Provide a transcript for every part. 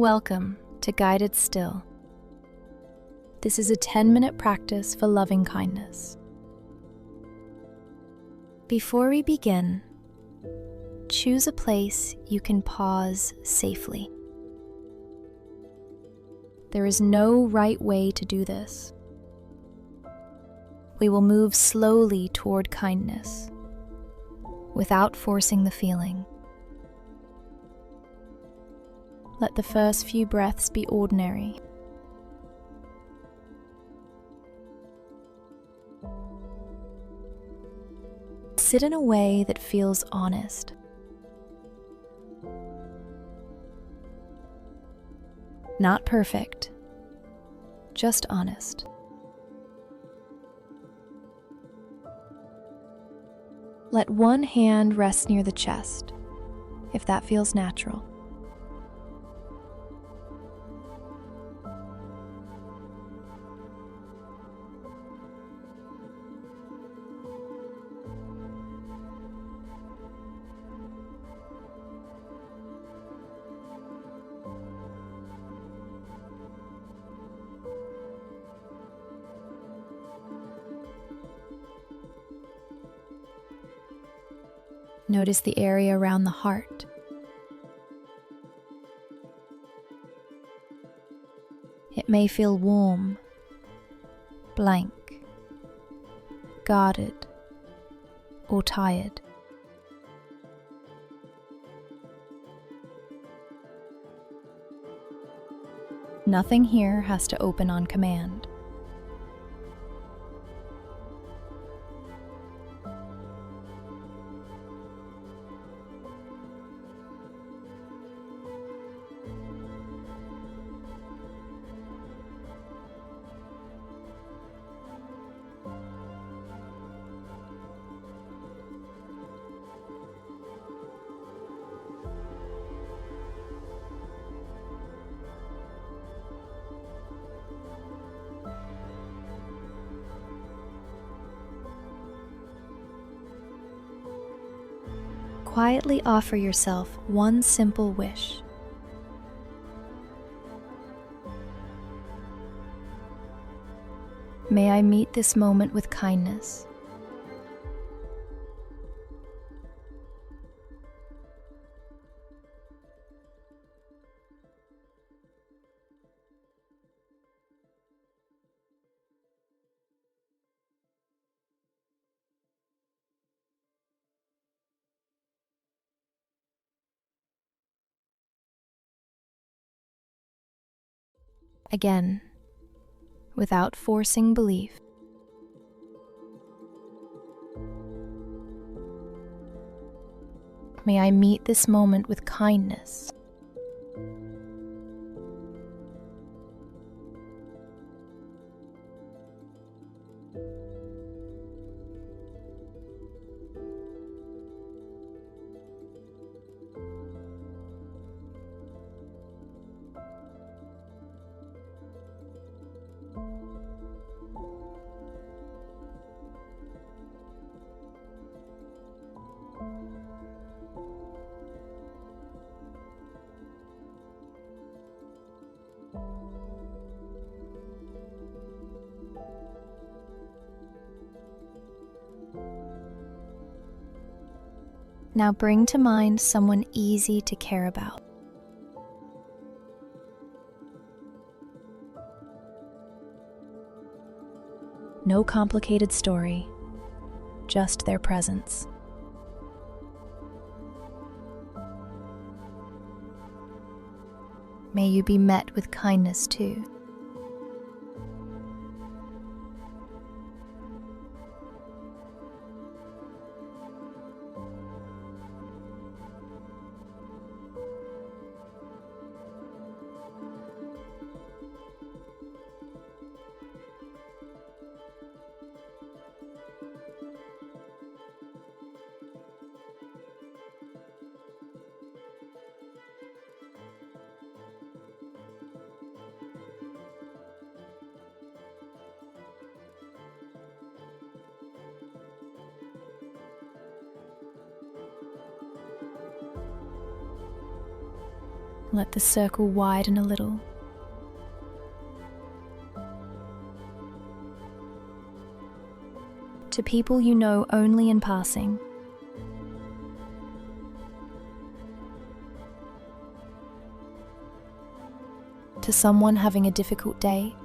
Welcome to Guided Still. This is a 10-minute practice for loving kindness. Before we begin, choose a place you can pause safely. There is no right way to do this. We will move slowly toward kindness, without forcing the feeling. Let the first few breaths be ordinary. Sit in a way that feels honest. Not perfect, just honest. Let one hand rest near the chest, if that feels natural. Notice the area around the heart. It may feel warm, blank, guarded, or tired. Nothing here has to open on command. Quietly offer yourself one simple wish. May I meet this moment with kindness. Again, without forcing belief. May I meet this moment with kindness. Now bring to mind someone easy to care about. No complicated story, just their presence. May you be met with kindness too. Let the circle widen a little. To people you know only in passing. To someone having a difficult day.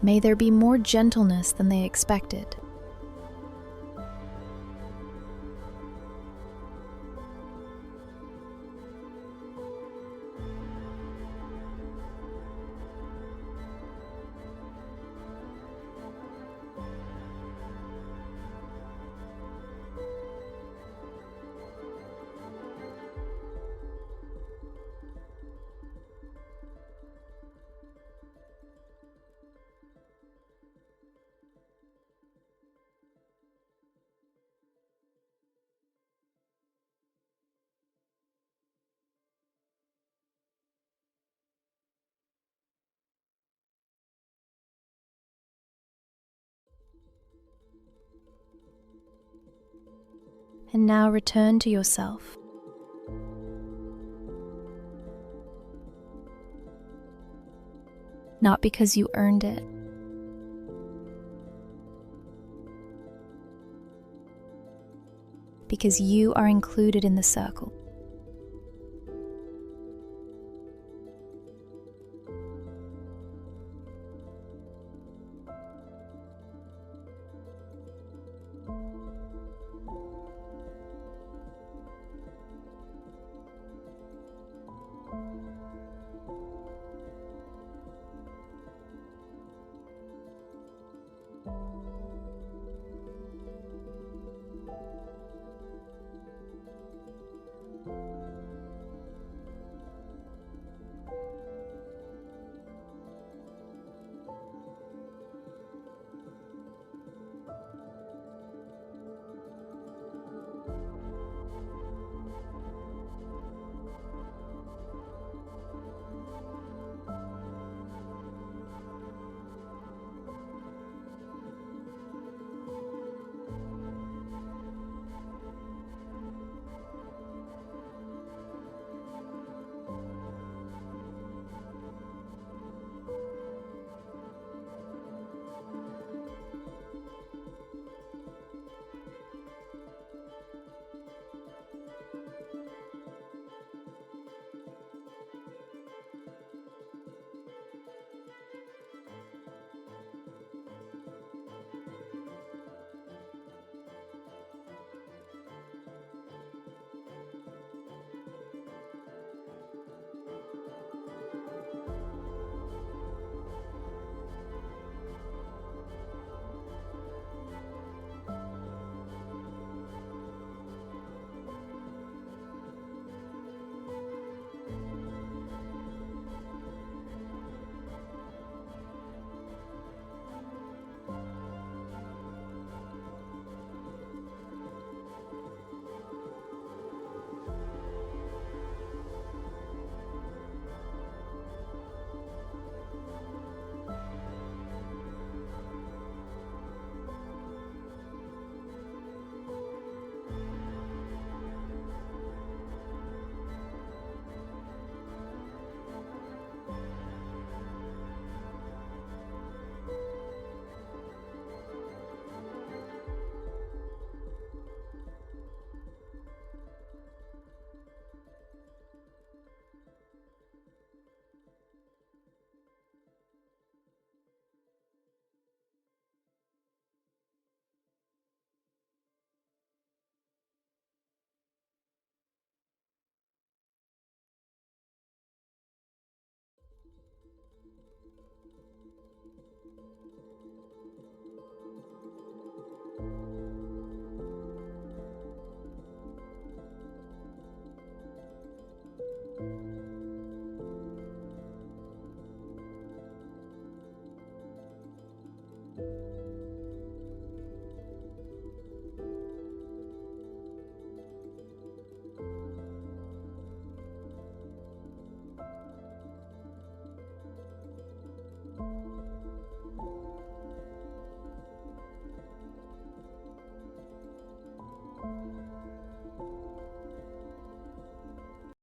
May there be more gentleness than they expected. And now return to yourself. Not because you earned it, because you are included in the circle.